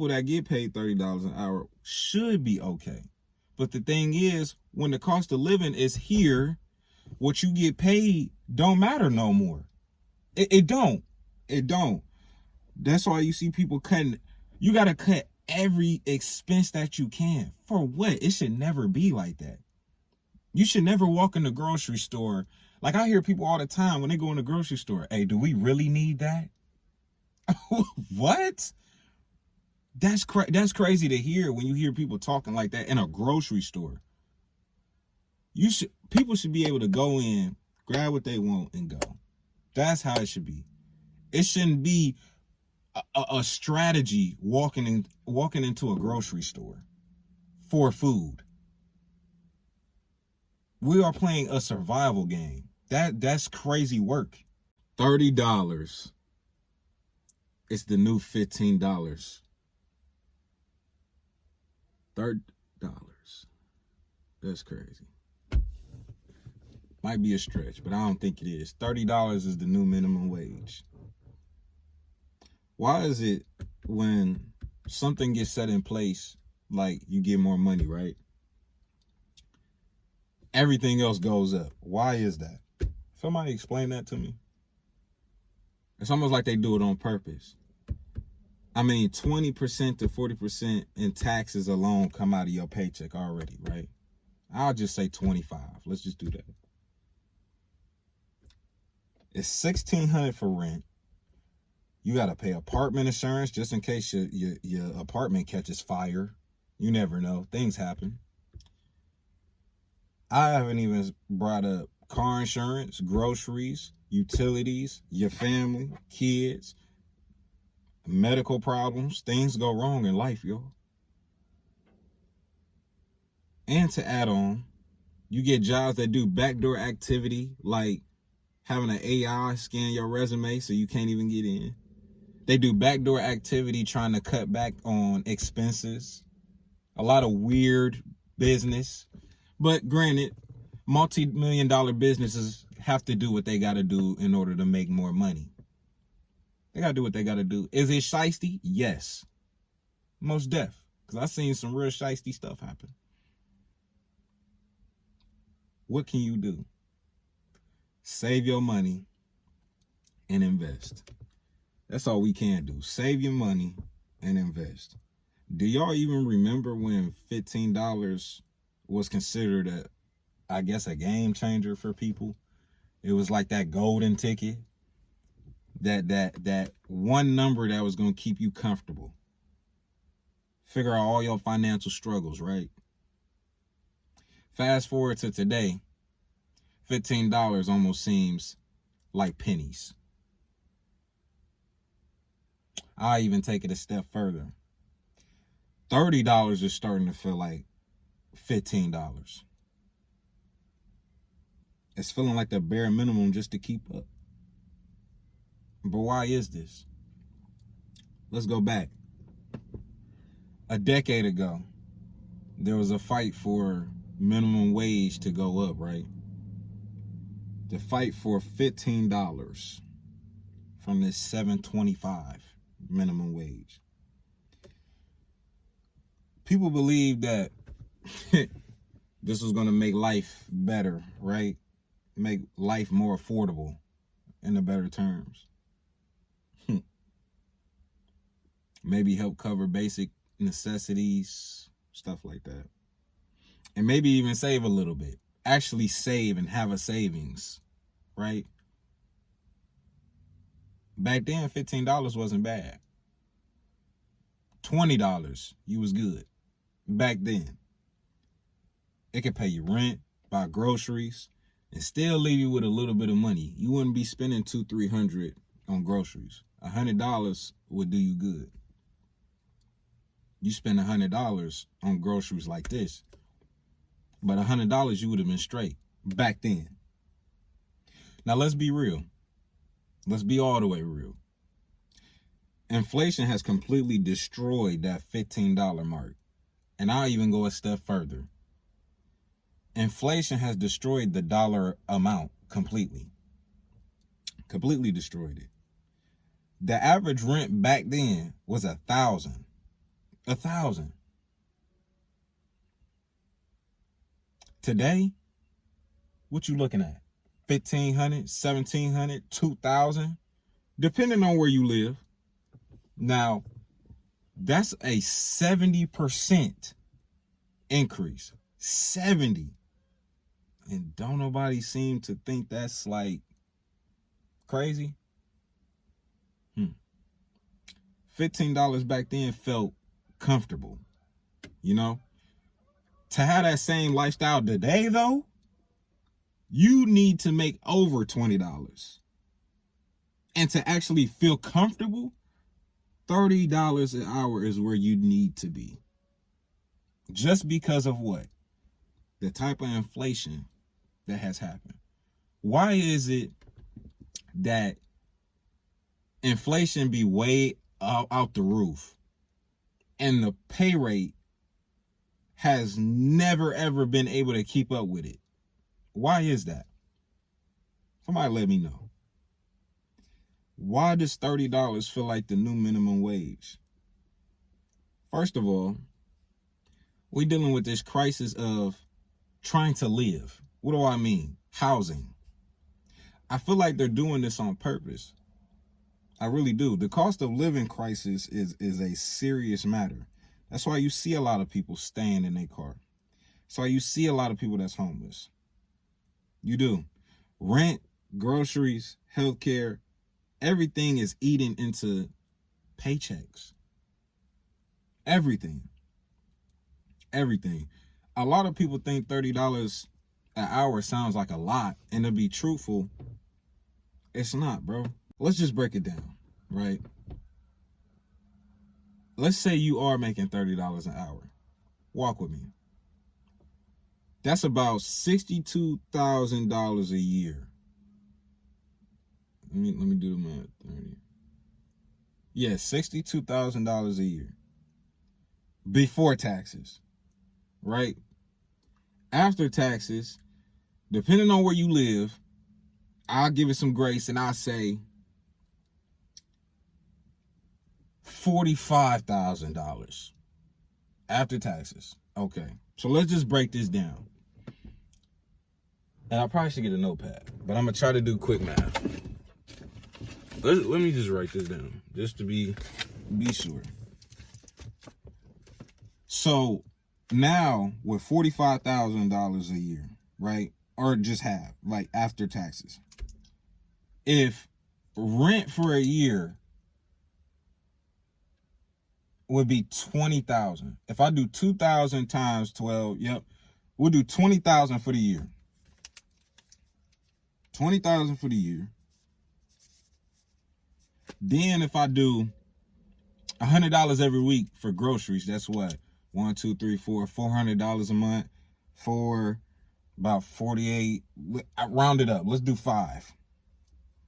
People that get paid $30 an hour should be okay. But the thing is, when the cost of living is here, what you get paid don't matter no more. It don't. It don't. That's why you see people cutting. You got to cut every expense that you can. For what? It should never be like that. You should never walk in the grocery store. Like, I hear people all the time when they go in the grocery store, hey, do we really need that? What? That's crazy to hear when you hear people talking like that in a grocery store. People should be able to go in, grab what they want, and go. That's how it should be. It shouldn't be a strategy walking into a grocery store for food. We are playing a survival game. That's crazy work. $30. It's the new $15. $30. That's crazy. Might be a stretch, but I don't think it is. $30 is the new minimum wage. Why is it when something gets set in place, like you get more money, right? Everything else goes up. Why is that? Somebody explain that to me. It's almost like they do it on purpose. I mean, 20% to 40% in taxes alone come out of your paycheck already, right? I'll just say 25. Let's just do that. It's $1,600 for rent. You got to pay apartment insurance just in case your apartment catches fire. You never know. Things happen. I haven't even brought up car insurance, groceries, utilities, your family, kids, medical problems. Things go wrong in life, yo. And to add on, you get jobs that do backdoor activity, like having an AI scan your resume so you can't even get in. They do backdoor activity trying to cut back on expenses. A lot of weird business. But granted, multi-million-dollar businesses have to do what they got to do in order to make more money. They got to do what they got to do. Is it shiesty? Yes. Most def. Because I've seen some real shiesty stuff happen. What can you do? Save your money and invest. That's all we can do. Save your money and invest. Do y'all even remember when $15 was considered a game changer for people? It was like that golden ticket. That one number that was going to keep you comfortable. Figure out all your financial struggles, right? Fast forward to today, $15 almost seems like pennies. I even take it a step further. $30 is starting to feel like $15. It's feeling like the bare minimum just to keep up. But why is this? Let's go back. A decade ago, there was a fight for minimum wage to go up, right? The fight for $15 from this $7.25 minimum wage. People believe that this was going to make life better, right? Make life more affordable in the better terms. Maybe help cover basic necessities, stuff like that. And maybe even save a little bit. Actually save and have a savings, right? Back then, $15 wasn't bad. $20, you was good. Back then. It could pay you rent, buy groceries, and still leave you with a little bit of money. You wouldn't be spending $200-$300 on groceries. $100 would do you good. You spend $100 on groceries like this, but $100 you would have been straight back then. Now let's be real. Let's be all the way real. Inflation has completely destroyed that $15 mark. And I'll even go a step further. Inflation has destroyed the dollar amount completely. Completely destroyed it. The average rent back then was $1,000. 1,000. Today, what you looking at? 1,500, 1,700, 2,000, depending on where you live. Now, that's a 70% increase. 70. And don't nobody seem to think that's like crazy. $15 back then felt comfortable, you know? To have that same lifestyle today, though, you need to make over $20. And to actually feel comfortable, $30 an hour is where you need to be. Just because of what? The type of inflation that has happened. Why is it that inflation be way out the roof and the pay rate has never ever been able to keep up with it? Why is that? Somebody let me know. Why does $30 feel like the new minimum wage? First of all, we're dealing with this crisis of trying to live. What do I mean? Housing. I feel like they're doing this on purpose. I really do. The cost of living crisis is a serious matter. That's why you see a lot of people staying in their car. That's why you see a lot of people that's homeless. You do. Rent, groceries, healthcare, everything is eating into paychecks. Everything. A lot of people think $30 an hour sounds like a lot, and to be truthful, it's not, bro. Let's just break it down, right? Let's say you are making $30 an hour. Walk with me. That's about $62,000 a year. Let me do the math. 30. Yeah, $62,000 a year. Before taxes, right? After taxes, depending on where you live, I'll give it some grace and I'll say $45,000 after taxes. Okay, so let's just break this down. And I probably should get a notepad, but I'm gonna try to do quick math. Let me just write this down, just to be sure. So now with $45,000 a year, right? Or just half, like after taxes. If rent for a year would be $20,000. If I do 2,000 times 12, yep, we'll do 20,000 for the year. 20,000 for the year. Then if I do $100 every week for groceries, that's what? $400 a month for about 48. I round it up. Let's do 5.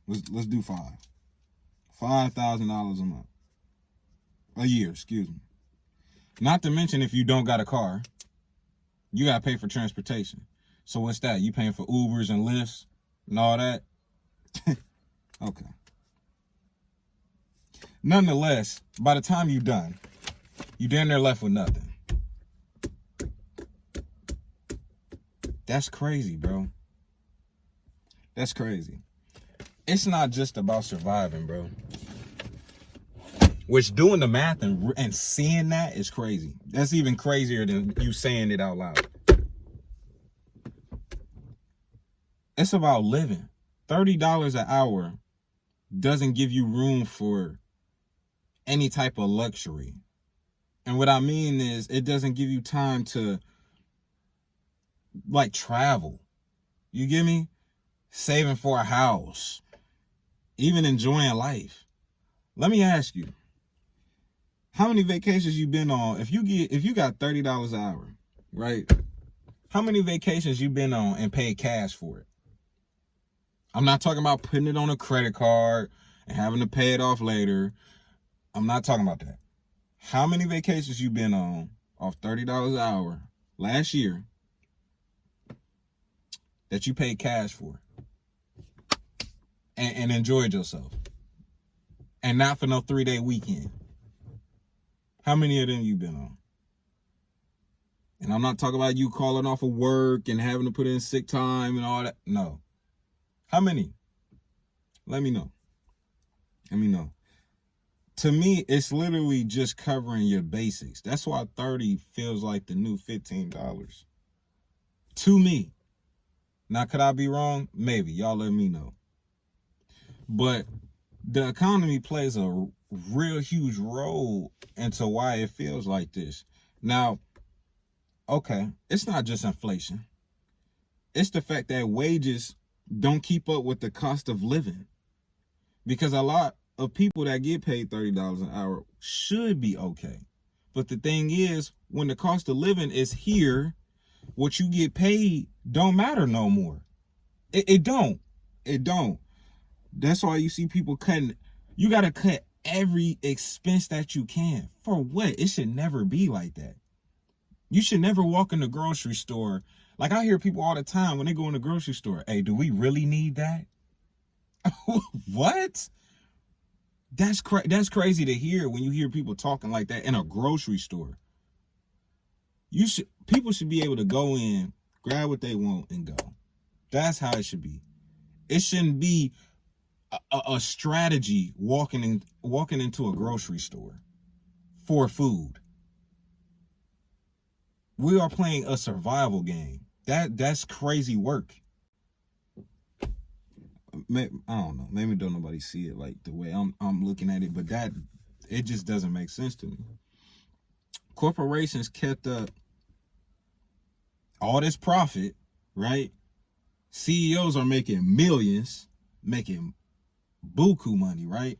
Let's do 5. $5,000 a month. A year, excuse me. Not to mention if you don't got a car, you got to pay for transportation. So what's that? You paying for Ubers and Lyfts and all that? Okay. Nonetheless, by the time you're done, you damn near left with nothing. That's crazy, bro. That's crazy. It's not just about surviving, bro. Which doing the math and seeing that is crazy. That's even crazier than you saying it out loud. It's about living. $30 an hour doesn't give you room for any type of luxury. And what I mean is it doesn't give you time to like travel. You get me? Saving for a house. Even enjoying life. Let me ask you, how many vacations you been on? If you got $30 an hour, right? How many vacations you been on and paid cash for it? I'm not talking about putting it on a credit card and having to pay it off later. I'm not talking about that. How many vacations you been on off $30 an hour last year that you paid cash for and enjoyed yourself? And not for no 3-day weekend. How many of them you been on? And I'm not talking about you calling off of work and having to put in sick time and all that. No. How many? Let me know. Let me know. To me, it's literally just covering your basics. That's why 30 feels like the new $15. To me. Now, could I be wrong? Maybe. Y'all let me know. But the economy plays a real huge role into why it feels like this. Now, okay, it's not just inflation. It's the fact that wages don't keep up with the cost of living. Because a lot of people that get paid $30 an hour should be okay. But the thing is, when the cost of living is here, what you get paid don't matter no more. It don't. It don't. That's why you see people cutting. You got to cut every expense that you can. For what? It should never be like that. You should never walk in the grocery store. Like I hear people all the time when they go in the grocery store. Hey, do we really need that? What? That's crazy to hear when you hear people talking like that in a grocery store. People should be able to go in, grab what they want, and go. That's how it should be. It shouldn't be a strategy walking into a grocery store for food. We are playing a survival game. That's crazy work. I don't know. Maybe don't nobody see it like the way I'm looking at it, but it just doesn't make sense to me. Corporations kept up all this profit, right? CEOs are making millions, making buku money, right?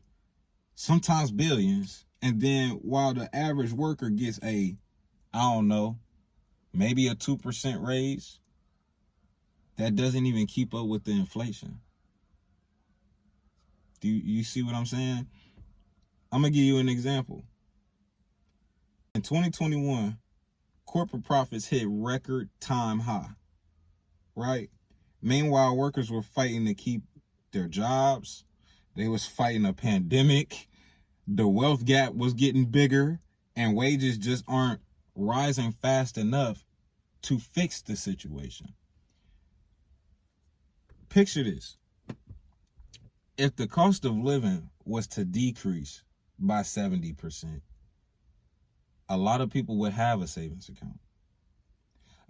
Sometimes billions. And then while the average worker gets I don't know, maybe a 2% raise, that doesn't even keep up with the inflation. Do you see what I'm saying? I'm going to give you an example. In 2021, corporate profits hit record time high, right? Meanwhile, workers were fighting to keep their jobs. They was fighting a pandemic. The wealth gap was getting bigger, and wages just aren't rising fast enough to fix the situation. Picture this. If the cost of living was to decrease by 70%, a lot of people would have a savings account.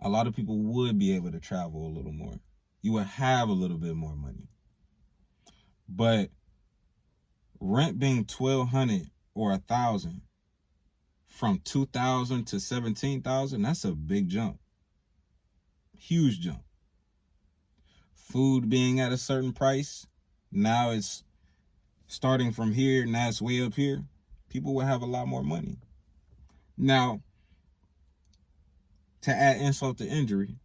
A lot of people would be able to travel a little more. You would have a little bit more money. But rent being $1,200 or $1,000 from $2,000 to $17,000, that's a big jump. Huge jump. Food being at a certain price, now it's starting from here, now it's way up here. People will have a lot more money. Now, to add insult to injury,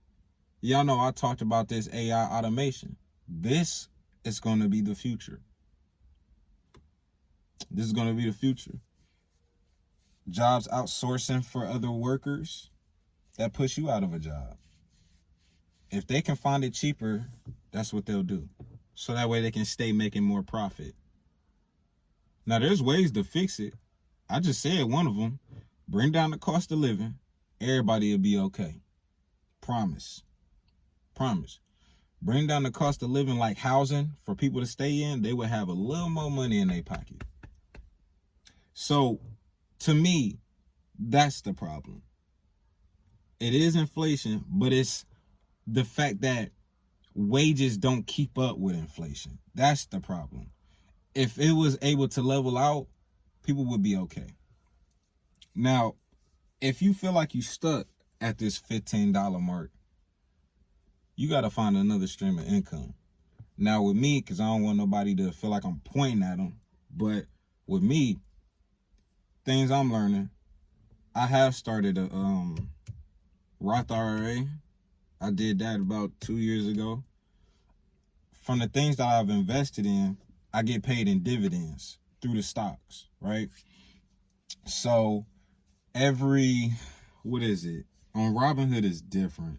y'all know I talked about this AI automation. This is going to be the future. This is going to be the future. Jobs outsourcing for other workers, that puts you out of a job. If they can find it cheaper, that's what they'll do. So that way they can stay making more profit. Now, there's ways to fix it. I just said one of them. Bring down the cost of living. Everybody will be okay. Promise. Promise. Bring down the cost of living like housing for people to stay in. They would have a little more money in their pocket. So, to me, that's the problem. It is inflation, but it's the fact that wages don't keep up with inflation. That's the problem. If it was able to level out, people would be okay. Now, if you feel like you stuck at this $15 mark, you got to find another stream of income. Now, with me, because I don't want nobody to feel like I'm pointing at them, but with me, things I'm learning, I have started a Roth IRA. I did that about 2 years ago. From the things that I've invested in, I get paid in dividends through the stocks, right? So every, what is it? On Robinhood is different.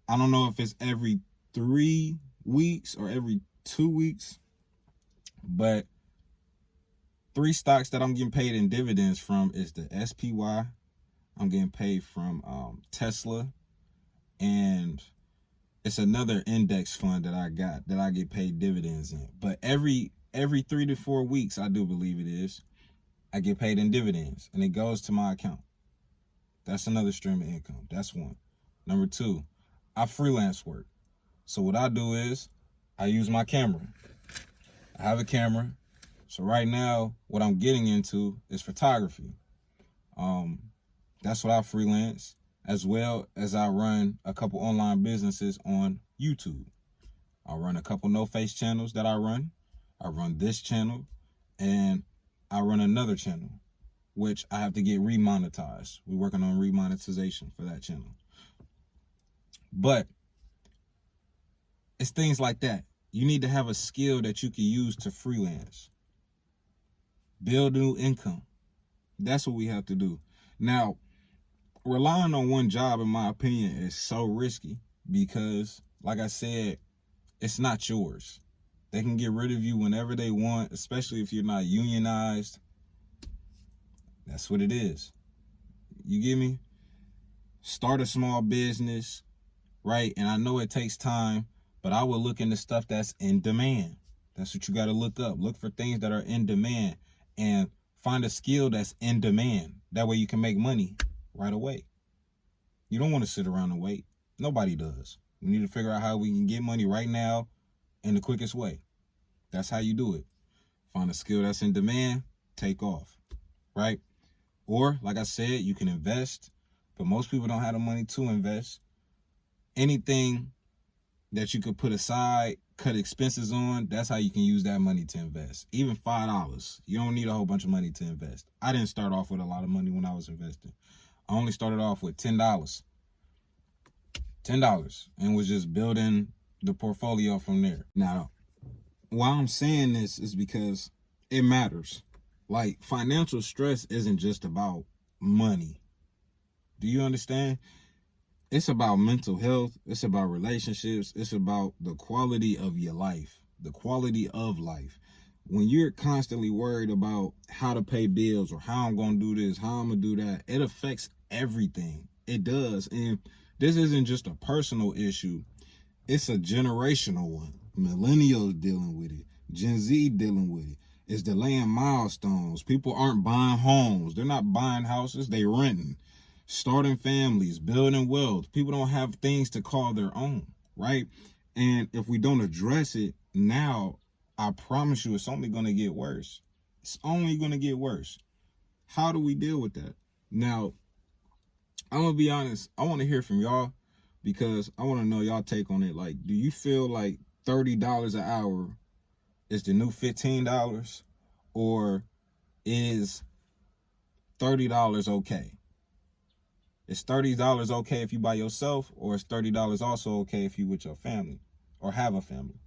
I don't know if it's every 3 weeks or every 2 weeks, but 3 stocks that I'm getting paid in dividends from is the SPY. I'm getting paid from Tesla, and it's another index fund that I got that I get paid dividends in. But every 3 to 4 weeks, I do believe it is, I get paid in dividends, and it goes to my account. That's another stream of income. That's one. Number 2, I freelance work. So what I do is I use my camera. I have a camera. So right now, what I'm getting into is photography. That's what I freelance, as well as I run a couple online businesses on YouTube. I run a couple no-face channels that I run. I run this channel, and I run another channel, which I have to get remonetized. We're working on remonetization for that channel. But it's things like that. You need to have a skill that you can use to freelance. Build new income. That's what we have to do. Now, relying on one job, in my opinion, is so risky because, like I said, it's not yours. They can get rid of you whenever they want, especially if you're not unionized. That's what it is. You get me? Start a small business, right? And I know it takes time, but I would look into stuff that's in demand. That's what you got to look up. Look for things that are in demand and find a skill that's in demand. That way you can make money right away. You don't want to sit around and wait. Nobody does. We need to figure out how we can get money right now in the quickest way. That's how you do it. Find a skill that's in demand, take off, right? Or, like I said, you can invest, but most people don't have the money to invest. Anything that you could put aside, cut expenses on, that's how you can use that money to invest. Even $5. You don't need a whole bunch of money to invest. I didn't start off with a lot of money when I was investing. I only started off with $10. $10, and was just building the portfolio from there. Now, why I'm saying this is because it matters. Like, financial stress isn't just about money. Do you understand? It's about mental health. It's about relationships. It's about the quality of your life, the quality of life. When you're constantly worried about how to pay bills or how I'm going to do this, how I'm going to do that, it affects everything. It does. And this isn't just a personal issue. It's a generational one. Millennials dealing with it. Gen Z dealing with it. It's delaying milestones. People aren't buying homes. They're not buying houses. They renting. Starting families, building wealth. People don't have things to call their own, right? And if we don't address it now, I promise you it's only going to get worse. It's only going to get worse. How do we deal with that? Now, I'm going to be honest. I want to hear from y'all because I want to know y'all take on it. Like, do you feel like $30 an hour is the new $15? Or is $30 okay? Is $30 okay if you by yourself, or is $30 also okay if you with your family or have a family?